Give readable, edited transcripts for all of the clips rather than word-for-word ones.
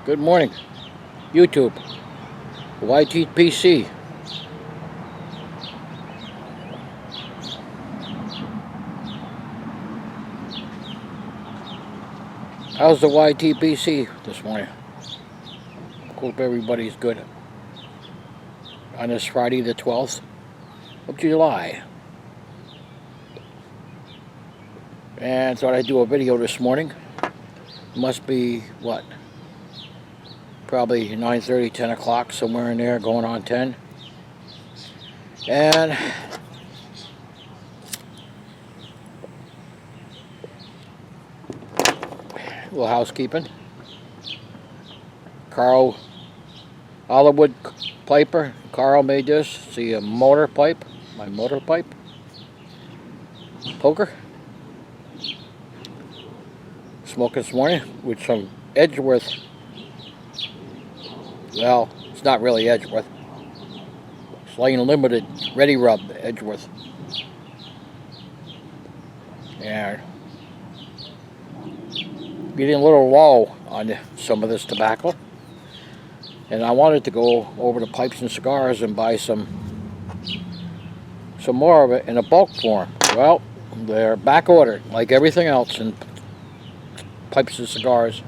Good morning, YouTube, YTPC. How's the YTPC this morning? Hope everybody's good on this Friday the 12th of July. And thought I'd do a video this morning. Must be, what? Probably 9:30, 10 o'clock, somewhere in there, going on 10. And a little housekeeping. Carl Hollywood Piper. Carl made this. See a motor pipe, my motor pipe. Poker. Smoking this morning with some Edgeworth. Well, it's not really Edgeworth. It's Lane Limited Ready Rub Edgeworth. And getting a little low on some of this tobacco. And I wanted to go over to Pipes and Cigars and buy some more of it in a bulk form. Well, they're back ordered like everything else in Pipes and Cigars.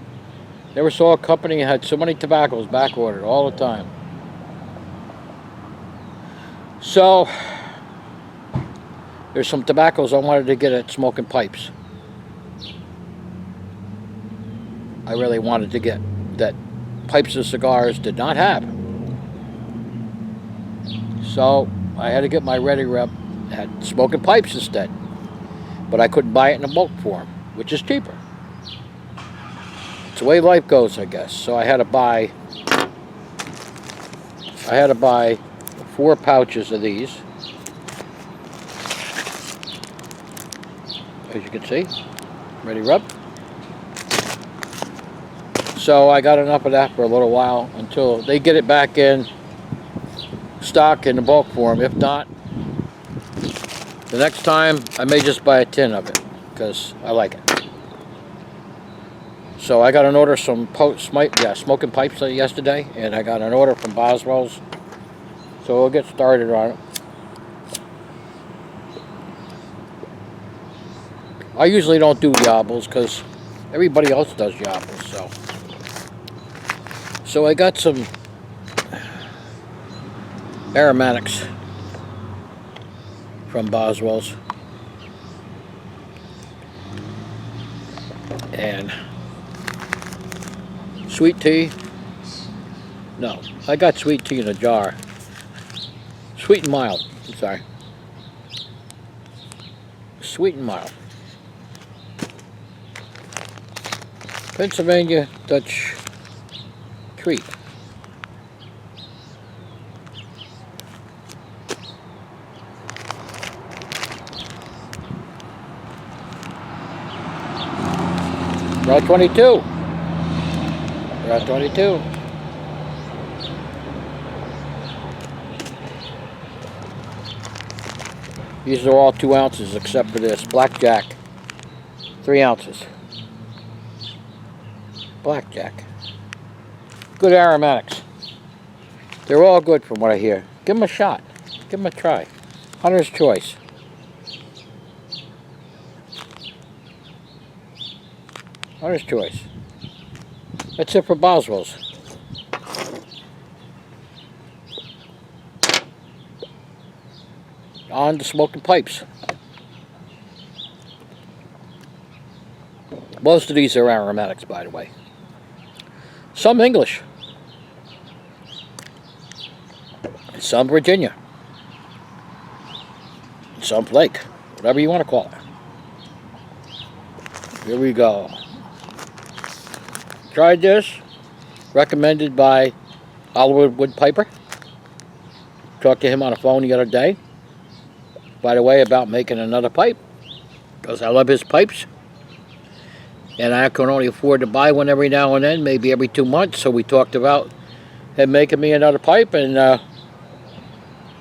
Never saw a company that had so many tobaccos back ordered all the time. So there's some tobaccos I wanted to get at Smoking Pipes. I really wanted to get that Pipes and Cigars did not have. So I had to get my Ready Rep at Smoking Pipes instead. But I couldn't buy it in a bulk form, which is cheaper. It's the way life goes, I guess. So I had to buy 4 pouches of these. As you can see, Ready Rub. So I got enough of that for a little while until they get it back in stock in the bulk form. If not, the next time I may just buy a tin of it because I like it. So I got an order from Smoking Pipes yesterday, and I got an order from Boswell's. So we'll get started on it. I usually don't do YABOs because everybody else does YABOs. So I got some aromatics from Boswell's. And sweet tea. No, I got sweet tea in a jar. Sweet and mild. I'm sorry. Sweet and mild. Pennsylvania Dutch Treat. Route 22. Route 22. These are all 2 ounces except for this. Blackjack. 3 ounces. Blackjack. Good aromatics. They're all good from what I hear. Give them a shot. Give them a try. Hunter's Choice. Hunter's Choice. That's it for Boswell's. On to Smoking Pipes. Most of these are aromatics, by the way. Some English. Some Virginia. Some Flake. Whatever you want to call it. Here we go. Tried this. Recommended by Hollywood Piper. Talked to him on the phone the other day. By the way, about making another pipe. Because I love his pipes. And I can only afford to buy one every now and then, maybe every 2 months. So we talked about him making me another pipe. And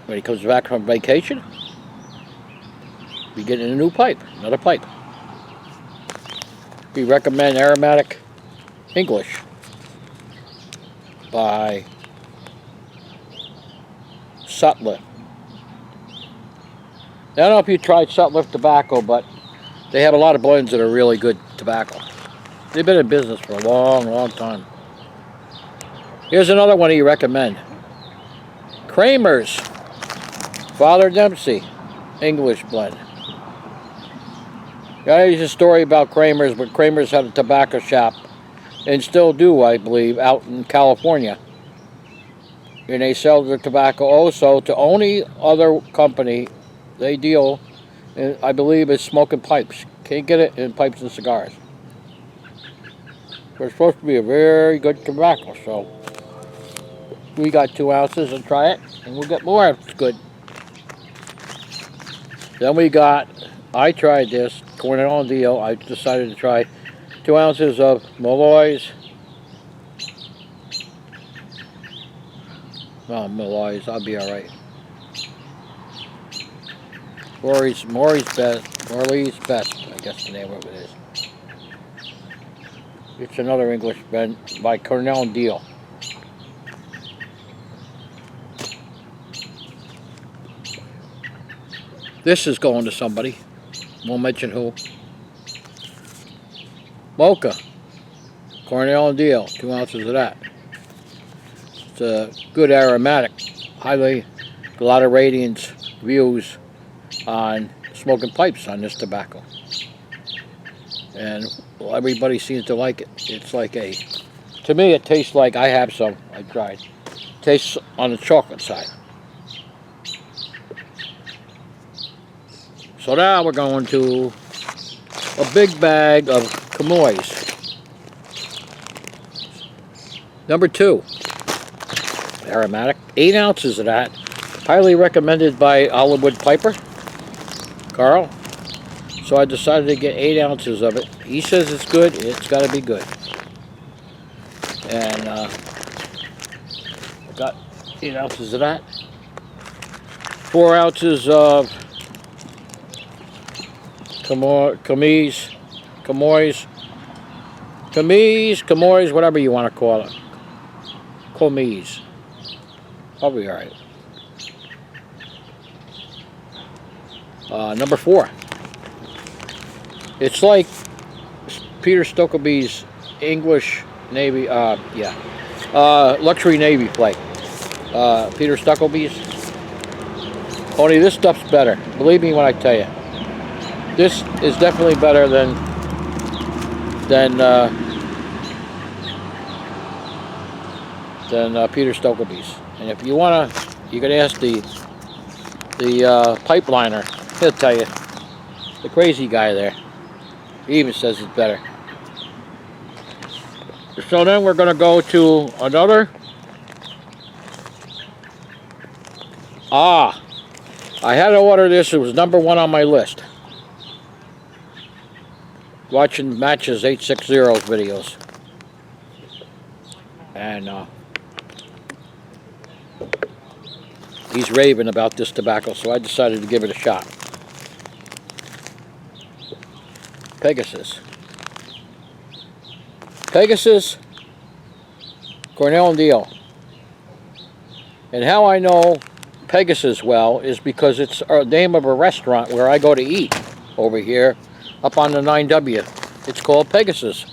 when he comes back from vacation, be getting a new pipe, another pipe. We recommend aromatic English. by Sutliff. I don't know if you tried Sutliff tobacco, but they have a lot of blends that are really good tobacco. They've been in business for a long, long time. Here's another one you recommend. Kramer's Father Dempsey English blend. There's a story about Kramer's, but Kramer's had a tobacco shop, and still do, I believe, out in California. And they sell their tobacco also to only other company they deal in, I believe, is smoking pipes. Can't get it in pipes and cigars. It's supposed to be a very good tobacco, so we got 2 ounces and try it, and we'll get more if it's good. Then we got, I tried this, Cornell and Deal. I decided to try 2 ounces of Malloy's. Oh, Malloy's, I'll be alright. Morley's Best, I guess the name of it is. It's another English blend by Cornell and Deal. This is going to somebody. Won't mention who. Mocha. Cornell and Deal. 2 ounces of that. It's a good aromatic. Highly, a lot of ratings, views on smoking pipes on this tobacco. And well, everybody seems to like it. It's like a, to me it tastes like, I have some, I tried. It tastes on the chocolate side. So now we're going to a big bag of Camoys. Number 2, aromatic, 8 ounces of that. Highly recommended by Hollywood Piper, Carl. So I decided to get 8 ounces of it. He says it's good, it's got to be good. And got 8 ounces of that. 4 ounces of Camoys, whatever you want to call it. Camoys. Probably alright. Number 4. It's like Peter Stokkebye's English Navy, luxury Navy plate. Peter Stokkebye's. Only this stuff's better. Believe me when I tell you. This is definitely better than Peter Stokkebye's. And if you wanna, you can ask the pipeliner. He'll tell you. The crazy guy there. He even says it's better. So then we're gonna go to another. I had to order this. It was number 1 on my list. Watching Matches 860's videos. And he's raving about this tobacco, so I decided to give it a shot. Pegasus. Cornell and Deal. And how I know Pegasus well is because it's the name of a restaurant where I go to eat over here up on the 9W. It's called Pegasus.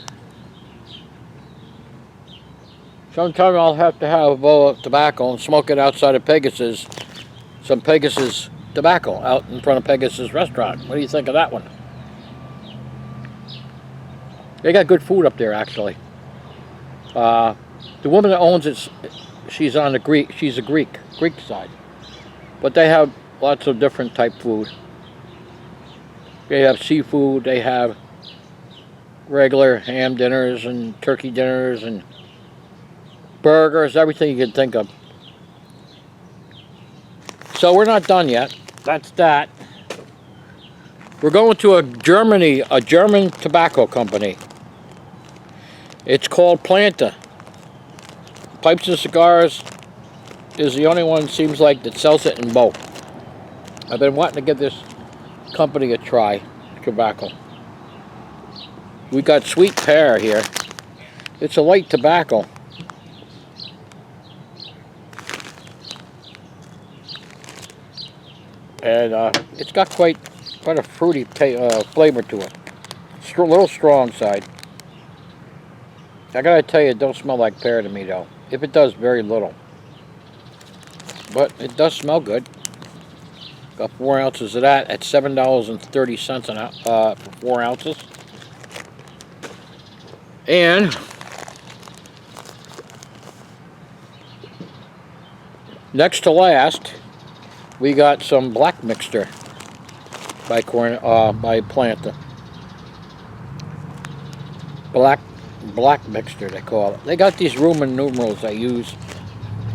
Sometime I'll have to have a bowl of tobacco and smoke it outside of Pegasus. Some Pegasus tobacco out in front of Pegasus restaurant. What do you think of that one? They got good food up there, actually. The woman that owns it, she's a Greek side. But they have lots of different type food. They have seafood, they have regular ham dinners and turkey dinners and burgers, everything you can think of. So we're not done yet. That's that. We're going to a German tobacco company. It's called Planta. Pipes and Cigars is the only one, seems like, that sells it in bulk. I've been wanting to give this company a try, tobacco. We got Sweet Pear here. It's a light tobacco. and it's got quite a fruity flavor to it. A little strong side. I gotta tell you, it don't smell like pear to me though. If it does, very little. But it does smell good. Got 4 ounces of that at $7.30 for 4 ounces. And next to last, we got some black mixture by Planta. Black mixture, they call it. They got these Roman numerals I use.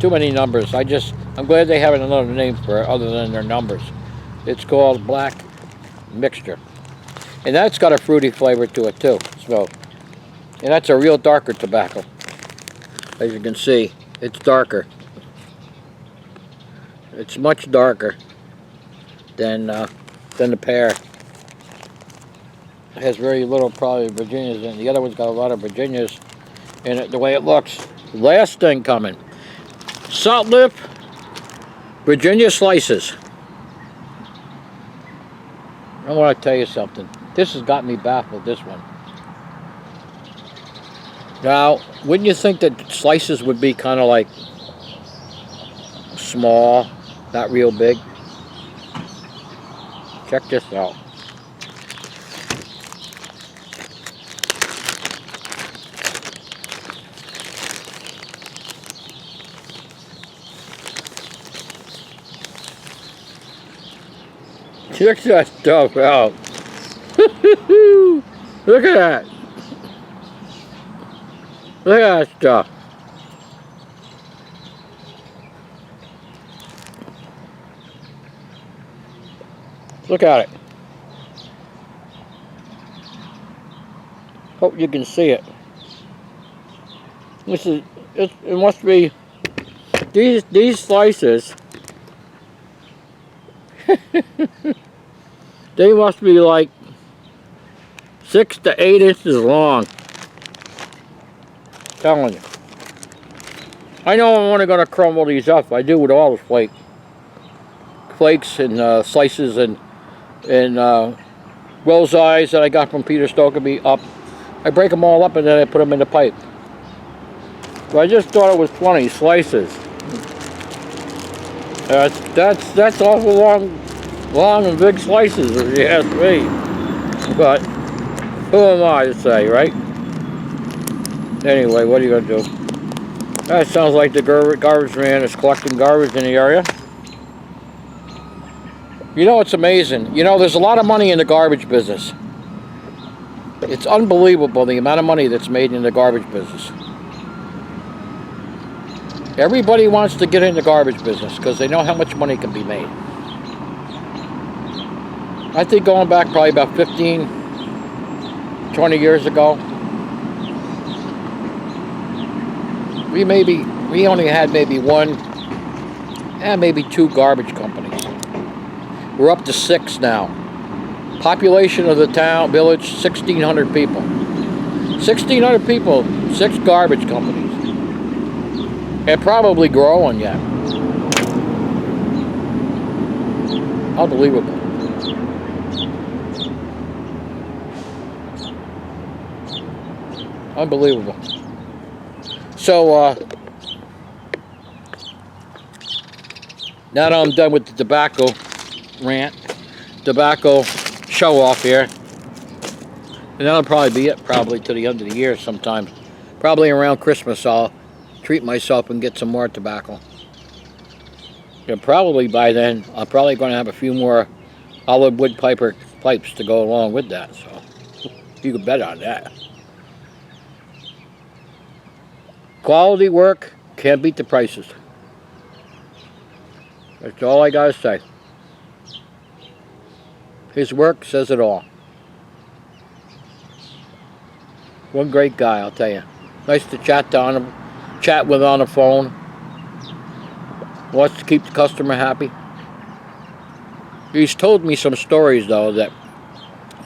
Too many numbers. I'm glad they have another name for it other than their numbers. It's called black mixture. And that's got a fruity flavor to it too. So, and that's a real darker tobacco. As you can see, it's darker. It's much darker than the pear. It has very little probably Virginias in it. The other one's got a lot of Virginias in it, the way it looks. Last thing coming. Salt lip Virginia slices. I want to tell you something. This has got me baffled, this one. Now, wouldn't you think that slices would be kind of like small, not real big? Check this out. Check that stuff out. Look at that. Look at that stuff. Look at it. Hope you can see it. This is it must be these slices. They must be like 6 to 8 inches long. Telling you. I know I'm only going to crumble these up. I do with all the flakes and slices and Will's eyes that I got from Peter Stokeby up. I break them all up and then I put them in the pipe. So I just thought it was funny. Slices. That's awful long and big slices, if you ask me. But who am I to say, right? Anyway, what are you gonna do? That sounds like the garbage man is collecting garbage in the area. You know, it's amazing. You know, there's a lot of money in the garbage business. It's unbelievable the amount of money that's made in the garbage business. Everybody wants to get in the garbage business because they know how much money can be made. I think going back probably about 15, 20 years ago, we only had maybe one, maybe 2 garbage companies. We're up to 6 now. Population of the village, 1,600 people. 1,600 people, 6 garbage companies. And probably growing yet. Unbelievable. Unbelievable. So, now that I'm done with the tobacco rant, tobacco show off here, and that'll probably be it, probably to the end of the year sometime. Probably around Christmas I'll treat myself and get some more tobacco. And probably by then I'm probably going to have a few more olive wood pipes to go along with that, so you can bet on that. Quality work, can't beat the prices. That's all I gotta say. His work says it all. One great guy, I'll tell you. Nice to chat with on the phone. Wants to keep the customer happy. He's told me some stories though that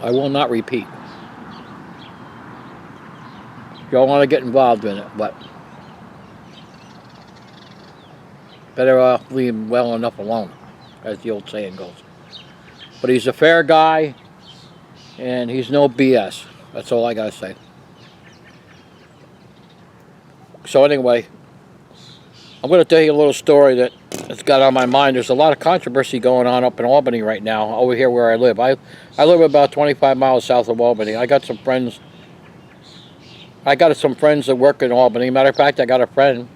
I will not repeat. Don't want to get involved in it, but better off leave him well enough alone, as the old saying goes. but he's a fair guy, and he's no BS. That's all I gotta say. So anyway, I'm going to tell you a little story that's got on my mind. There's a lot of controversy going on up in Albany right now, over here where I live. I live about 25 miles south of Albany. I got some friends that work in Albany. Matter of fact, I got a friend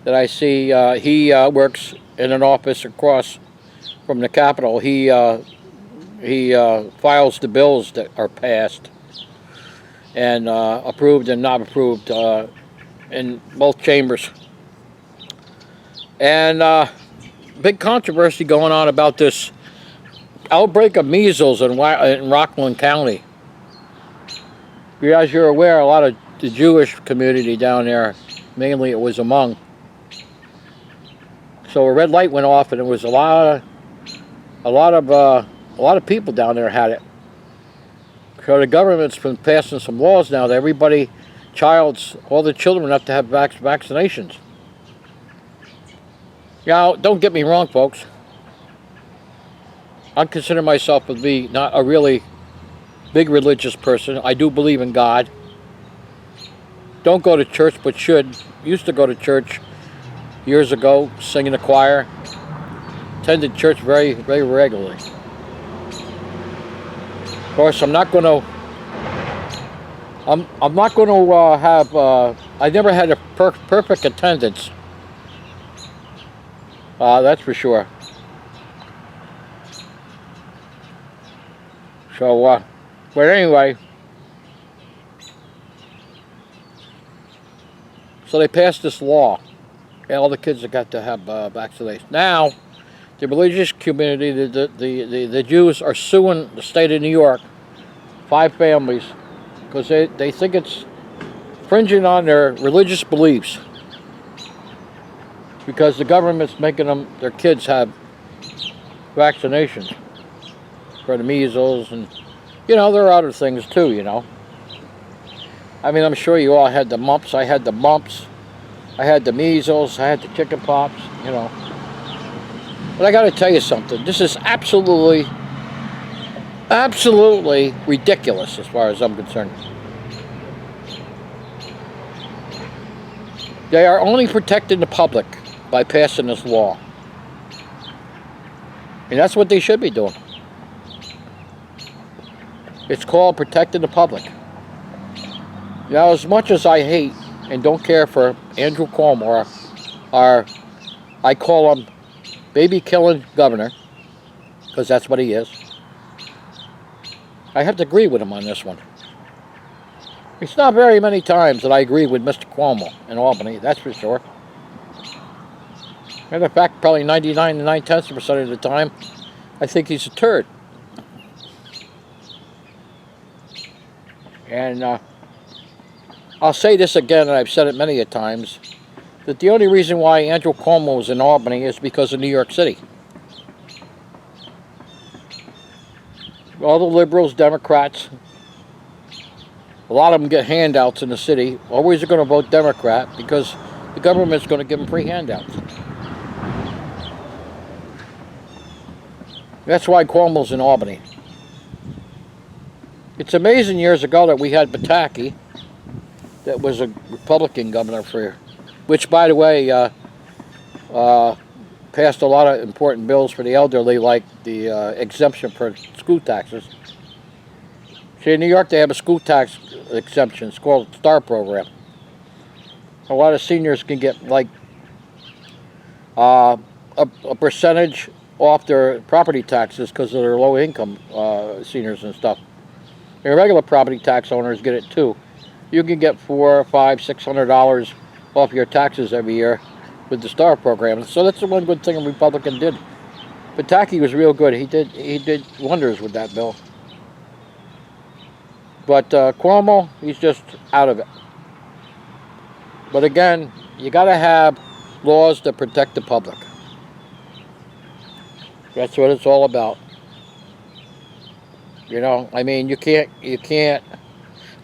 that I see. He works in an office across from the Capitol. He files the bills that are passed and approved and not approved in both chambers. And big controversy going on about this outbreak of measles in Rockland County. As you're aware, a lot of the Jewish community down there, mainly it was among. So a red light went off, and it was a lot of people down there had it. So the government's been passing some laws now that all the children have to have vaccinations. Now, don't get me wrong, folks. I consider myself to be not a really big religious person. I do believe in God. Don't go to church, but should. Used to go to church years ago, sing in the choir. Attended church very, very regularly. Of course, I'm not going to have. I never had a perfect attendance. That's for sure. So, but anyway, so they passed this law, and all the kids have got to have vaccination. Now, the religious community, the Jews are suing the state of New York, 5 families, because they think it's infringing on their religious beliefs. Because the government's making their kids have vaccinations for the measles, and there are other things too, I mean, I'm sure you all had the mumps. I had the mumps. I had the measles. I had the chicken pox, But I got to tell you something. This is absolutely ridiculous as far as I'm concerned. They are only protecting the public by passing this law. And that's what they should be doing. It's called protecting the public. Now, as much as I hate and don't care for Andrew Cuomo, I call him baby-killing governor, because that's what he is, I have to agree with him on this one. It's not very many times that I agree with Mr. Cuomo in Albany, that's for sure. Matter of fact, probably 99 to 9/10% of the time, I think he's a turd. And I'll say this again, and I've said it many a times, that the only reason why Andrew Cuomo is in Albany is because of New York City. All the liberals, Democrats, a lot of them get handouts in the city. Always are going to vote Democrat because the government's going to give them free handouts. That's why Cuomo's in Albany. It's amazing years ago that we had Tabacco, that was a Republican governor which, by the way, passed a lot of important bills for the elderly, like the exemption for school taxes. See, in New York, they have a school tax exemption. It's called the STAR program. A lot of seniors can get like a percentage off their property taxes because of their low income seniors and stuff. Your regular property tax owners get it too. You can get $400, $500, $600 off your taxes every year with the STAR program. So that's the one good thing a Republican did. Tabacco was real good. He did wonders with that bill. But Cuomo, he's just out of it. But again, you got to have laws that protect the public. That's what it's all about. I mean, you can't.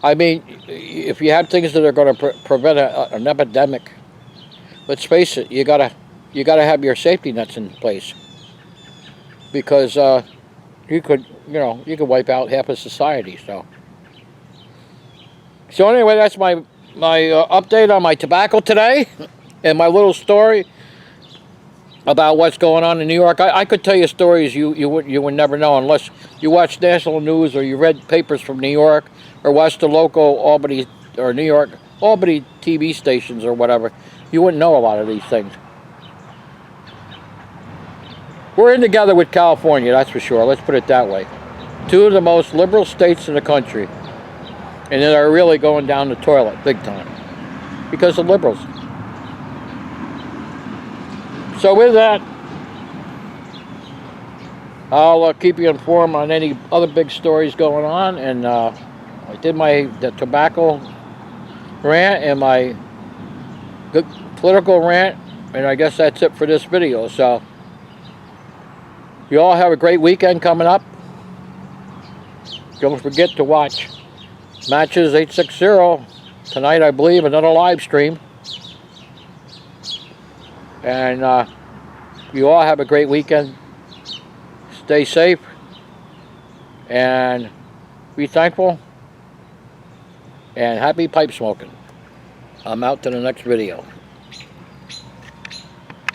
I mean, if you have things that are going to prevent an epidemic, let's face it, you gotta have your safety nets in place. Because you could, you could wipe out half of society. So anyway, that's my update on my tobacco today, and my little story about what's going on in New York. I could tell you stories you would never know unless you watch national news or you read papers from New York or watch the local Albany or New York Albany TV stations or whatever. You wouldn't know a lot of these things. We're in together with California, that's for sure. Let's put it that way. Two of the most liberal states in the country, and that are really going down the toilet big time because of liberals. So with that, I'll keep you informed on any other big stories going on, and I did the tobacco rant and my good political rant, and I guess that's it for this video. So you all have a great weekend coming up. Don't forget to watch Matches 860 tonight, I believe, another live stream. And you all have a great weekend. Stay safe and be thankful, and happy pipe smoking. I'm out to the next video.